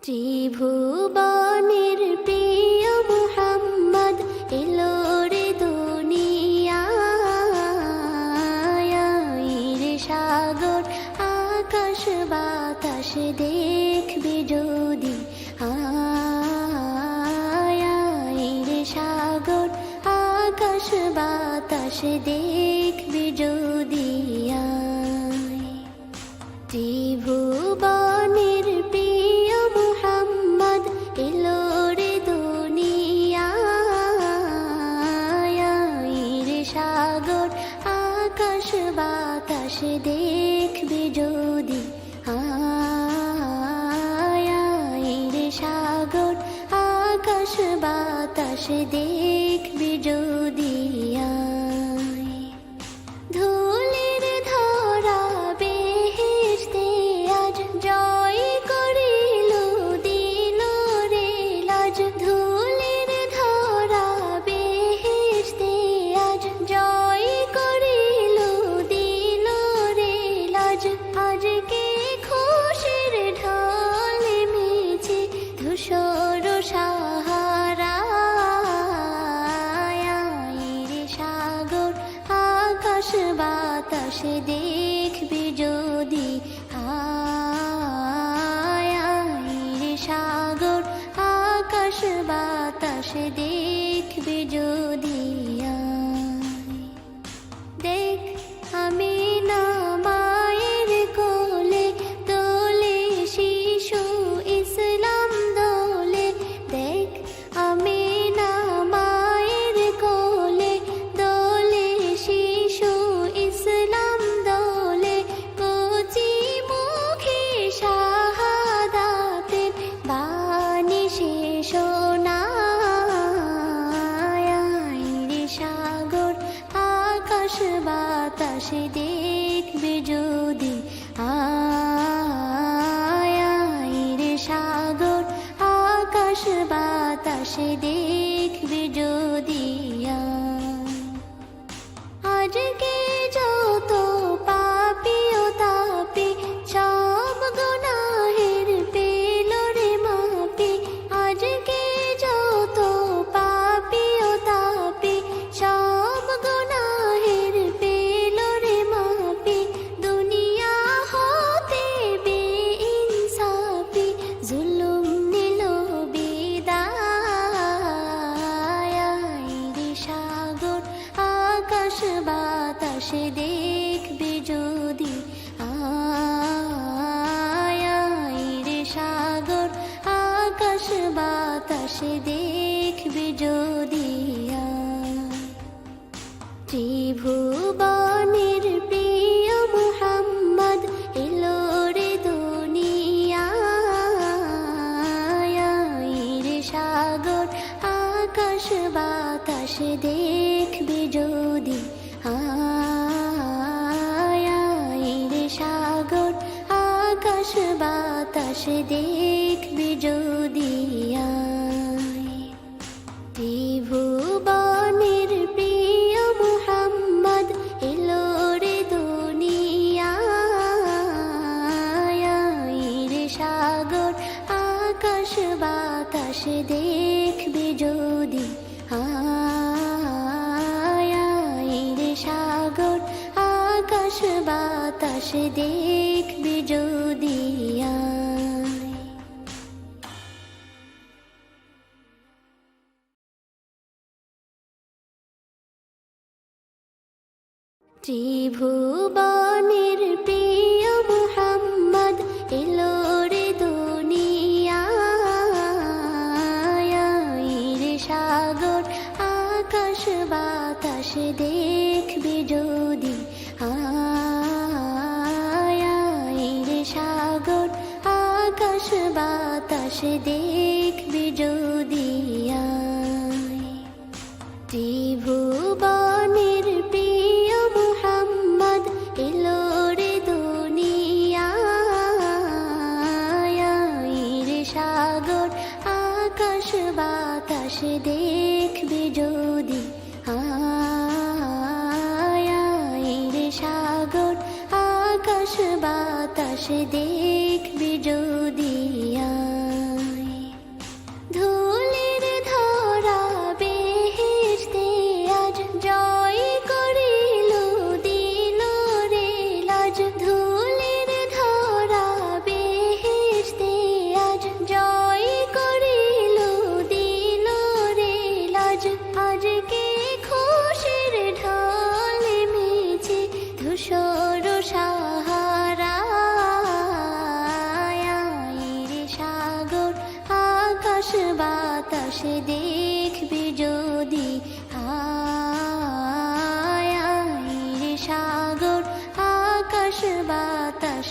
ত্রিভুবনের প্রিয় মুহাম্মদ এলো রে দুনিয়ায়, রে সাগর আকাশ বাতাস দেখবি যদি, রে সাগর আকাশ বাতাস দেখবি যদি। ত্রিভুবনের প্রিয় মুহাম্মদ এলো রে দুনিয়ায়, রে সাগর আকাশ বাতাস দেখবি যদি, রে সাগর আকাশ বাতাস দেখবি যদি। ধুলির ধরা বেহেশতে আজ জয় করিল দিল রে লাজ, ধুলির ধরা বেহেশতে আজ জয় করিল দিল রে লাজ। আজকে খুশির ঢল নেমেছে ধূসর সাহারা, রে সাগর আকাশ বাতাস দেখবি যদি, রে সাগর আকাশ বাতাস দেখবি যদি। দেখ আমি না মায়ের কোলে দোলে শিশু ইসলাম দোলে, দেখ আমি না মায়ের কোলে দোলে শিশু ইসলাম দোলে। কচি মুখে শাহাদাতের বাণী শেষ শোনায়, রে সাগর আকাশ বাতাস দেখবি যদি, রে সাগর আকাশ বাতাস দেখবি যদি। আজকে যত পাপী ও তাপী সব গুনাহের পেল রে মাপি, আজকে যত পাপী ও তাপী সব গুনাহের পেল রে মাপি। দুনিয়া হতে বেইনসাফি জুলুম নিল বিদায়, রে সাগর আকাশ বাতাস দেখবি যদি, রে সাগর আকাশ বাতাস দেখবি যদি। ত্রিভুবনের প্রিয় মুহাম্মদ এলো রে দুনিয়ায়, রে সাগর আকাশ বাতাস দেখবি যদি, রে সাগর আকাশ বাতাস দেখবি যদি। ত্রিভুবনের প্রিয় মুহাম্মদ এলো রে দুনিয়ায়, রে সাগর আকাশ বাতাস দেখবি যদি, রে সাগর আকাশ বাতাস দেখবি যদি। ত্রিভুবনের প্রিয় মুহাম্মদ এলো রে দুনিয়ায়, রে সাগর আকাশ বাতাস দেখবি যদি, রে সাগর আকাশ বাতাস দেখবি যদি। ত্রিভুবনের প্রিয় মুহাম্মদ এলো রে দুনিয়ায়, রে সাগর আকাশ বাতাস দেখবি যদি, রে সাগর আকাশ বাতাস দেখবি যদি। বাতাস দেখবি যদি আয় রে সাগর আকাশ বাতাস